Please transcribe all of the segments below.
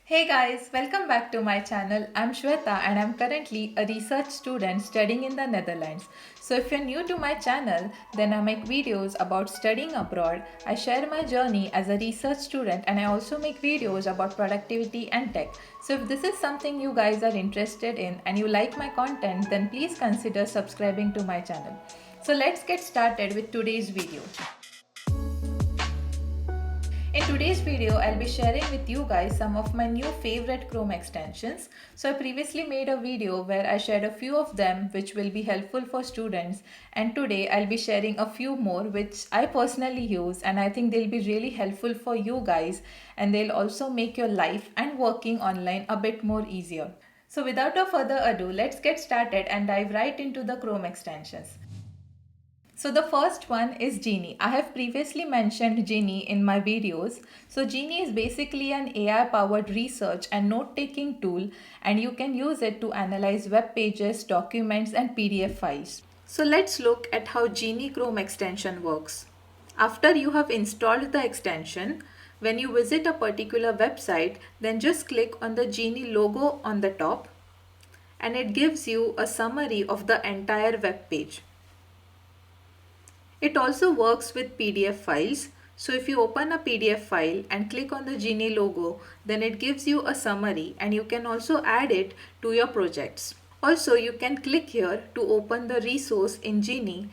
Hey guys, welcome back to my channel. I'm Shweta and I'm currently a research student studying in the Netherlands. So if you're new to my channel, then I make videos about studying abroad. I share my journey as a research student and I also make videos about productivity and tech. So if this is something you guys are interested in and you like my content, then please consider subscribing to my channel. So let's get started with today's video. In today's video, I'll be sharing with you guys some of my new favorite Chrome extensions. So I previously made a video where I shared a few of them which will be helpful for students, and today I'll be sharing a few more which I personally use and I think they'll be really helpful for you guys, and they'll also make your life and working online a bit more easier. So without a further ado, let's get started and dive right into the Chrome extensions. So the first one is Genie. I have previously mentioned Genie in my videos. So Genie is basically an AI powered research and note taking tool, and you can use it to analyze web pages, documents and PDF files. So let's look at how Genie Chrome extension works. After you have installed the extension, when you visit a particular website, then just click on the Genie logo on the top and it gives you a summary of the entire web page. It also works with PDF files. So if you open a PDF file and click on the Genie logo, then it gives you a summary and you can also add it to your projects. Also, you can click here to open the resource in Genie.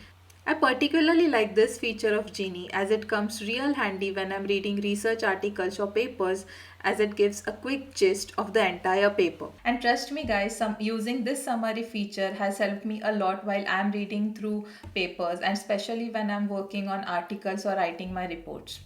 I particularly like this feature of Genie as it comes real handy when I'm reading research articles or papers, as it gives a quick gist of the entire paper. And trust me guys, using this summary feature has helped me a lot while I'm reading through papers, and especially when I'm working on articles or writing my reports.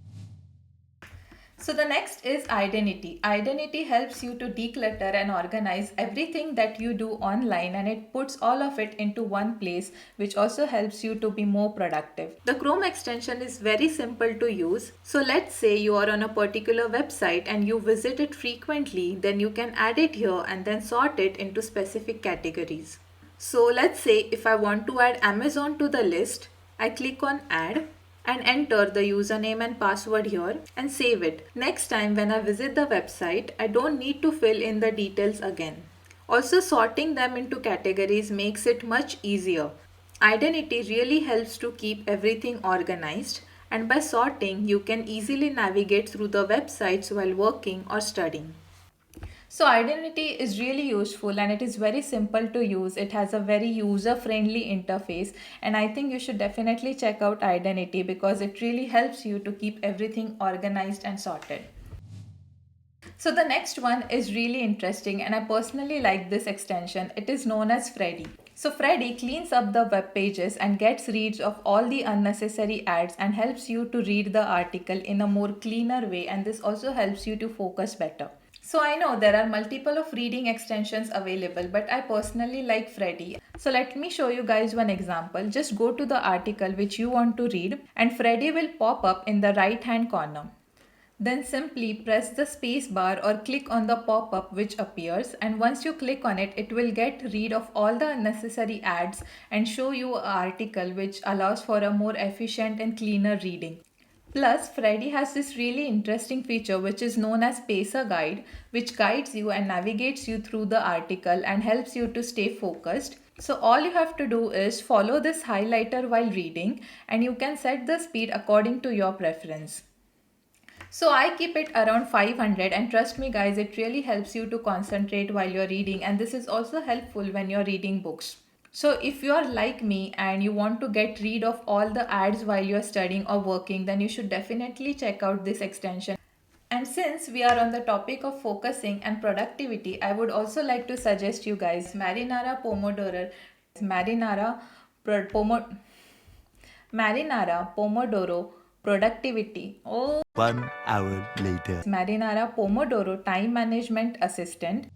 So the next is Identity. Identity helps you to declutter and organize everything that you do online, and it puts all of it into one place, which also helps you to be more productive. The Chrome extension is very simple to use. So let's say you are on a particular website and you visit it frequently, then you can add it here and then sort it into specific categories. So let's say if I want to add Amazon to the list, I click on Add and enter the username and password here and save it. Next time when I visit the website, I don't need to fill in the details again. Also, sorting them into categories makes it much easier. Identity really helps to keep everything organized, and by sorting, you can easily navigate through the websites while working or studying. So Identity is really useful and it is very simple to use. It has a very user friendly interface, and I think you should definitely check out Identity because it really helps you to keep everything organized and sorted. So the next one is really interesting and I personally like this extension. It is known as Freddy. So Freddy cleans up the web pages and gets rid of all the unnecessary ads and helps you to read the article in a more cleaner way, and this also helps you to focus better. So I know there are multiple of reading extensions available, but I personally like Freddy. So let me show you guys one example. Just go to the article which you want to read and Freddy will pop up in the right hand corner. Then simply press the space bar or click on the pop-up which appears, and once you click on it, it will get rid of all the unnecessary ads and show you an article which allows for a more efficient and cleaner reading. Plus, Freddy has this really interesting feature which is known as Pacer Guide, which guides you and navigates you through the article and helps you to stay focused. So all you have to do is follow this highlighter while reading, and you can set the speed according to your preference. So I keep it around 500, and trust me guys, it really helps you to concentrate while you're reading, and this is also helpful when you're reading books. So if you are like me and you want to get rid of all the ads while you're studying or working, then you should definitely check out this extension. And since we are on the topic of focusing and productivity, I would also like to suggest you guys Marinara Pomodoro. Marinara Pomo, Marinara Pomodoro Productivity. Oh, 1 hour later. Marinara Pomodoro Time Management Assistant.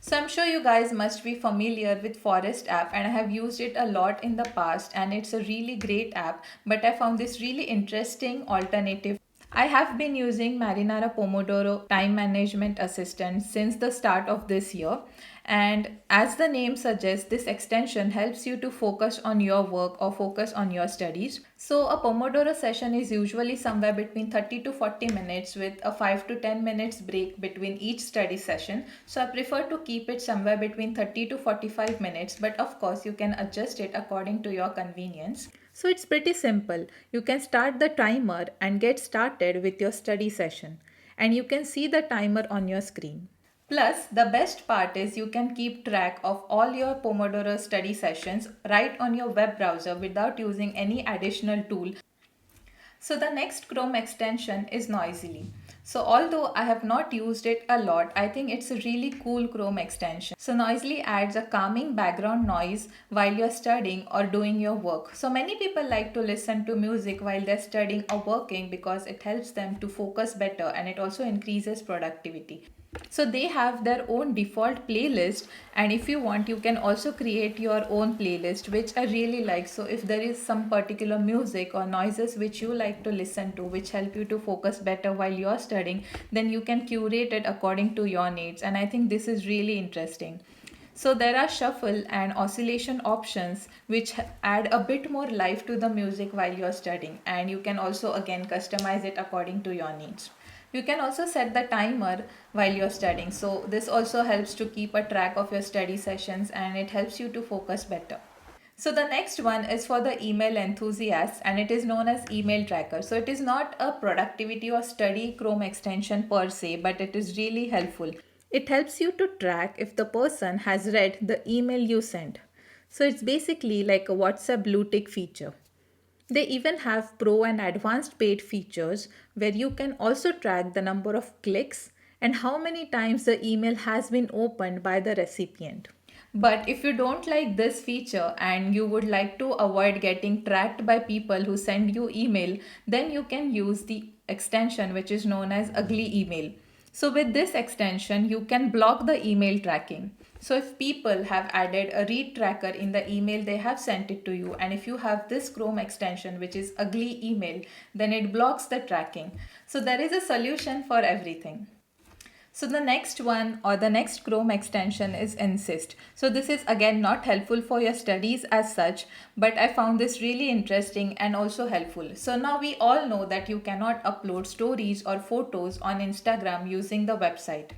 So I'm sure you guys must be familiar with Forest app, and I have used it a lot in the past and it's a really great app, but I found this really interesting alternative. I have been using Marinara Pomodoro Time Management Assistant since the start of this year. And as the name suggests, this extension helps you to focus on your work or focus on your studies. So, a Pomodoro session is usually somewhere between 30 to 40 minutes with a 5 to 10 minutes break between each study session. So, I prefer to keep it somewhere between 30 to 45 minutes, but of course, you can adjust it according to your convenience. So it's pretty simple. You can start the timer and get started with your study session. And you can see the timer on your screen. Plus, the best part is you can keep track of all your Pomodoro study sessions right on your web browser without using any additional tool. So the next Chrome extension is Noisily. So although I have not used it a lot, I think it's a really cool Chrome extension. So Noisily adds a calming background noise while you're studying or doing your work. So many people like to listen to music while they're studying or working because it helps them to focus better and it also increases productivity. So they have their own default playlist, and if you want you can also create your own playlist, which I really like. So if there is some particular music or noises which you like to listen to which help you to focus better while you're studying, then you can curate it according to your needs, and I think this is really interesting. So there are shuffle and oscillation options which add a bit more life to the music while you're studying, and you can also again customize it according to your needs. You can also set the timer while you're studying. So this also helps to keep a track of your study sessions and it helps you to focus better. So the next one is for the email enthusiasts and it is known as Email Tracker. So it is not a productivity or study Chrome extension per se, but it is really helpful. It helps you to track if the person has read the email you sent. So it's basically like a WhatsApp blue tick feature. They even have pro and advanced paid features where you can also track the number of clicks and how many times the email has been opened by the recipient. But if you don't like this feature and you would like to avoid getting tracked by people who send you email, then you can use the extension which is known as Ugly Email. So with this extension, you can block the email tracking. So if people have added a read tracker in the email they have sent it to you, and if you have this Chrome extension which is Ugly Email, then it blocks the tracking. So there is a solution for everything. So the next one or the next Chrome extension is Insist. So this is again not helpful for your studies as such, but I found this really interesting and also helpful. So now we all know that you cannot upload stories or photos on Instagram using the website.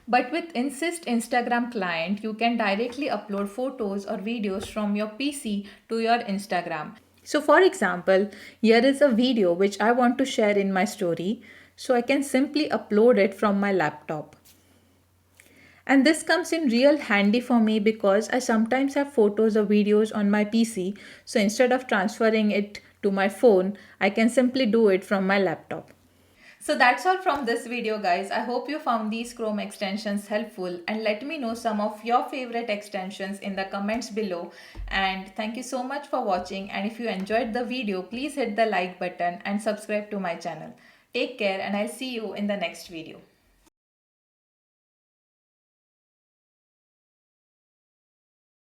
But with Insist Instagram client, you can directly upload photos or videos from your PC to your Instagram. So for example, here is a video which I want to share in my story. So I can simply upload it from my laptop. And this comes in real handy for me because I sometimes have photos or videos on my PC. So instead of transferring it to my phone, I can simply do it from my laptop. So that's all from this video guys. I hope you found these Chrome extensions helpful and let me know some of your favorite extensions in the comments below. And thank you so much for watching, and if you enjoyed the video, please hit the like button and subscribe to my channel. Take care and I'll see you in the next video.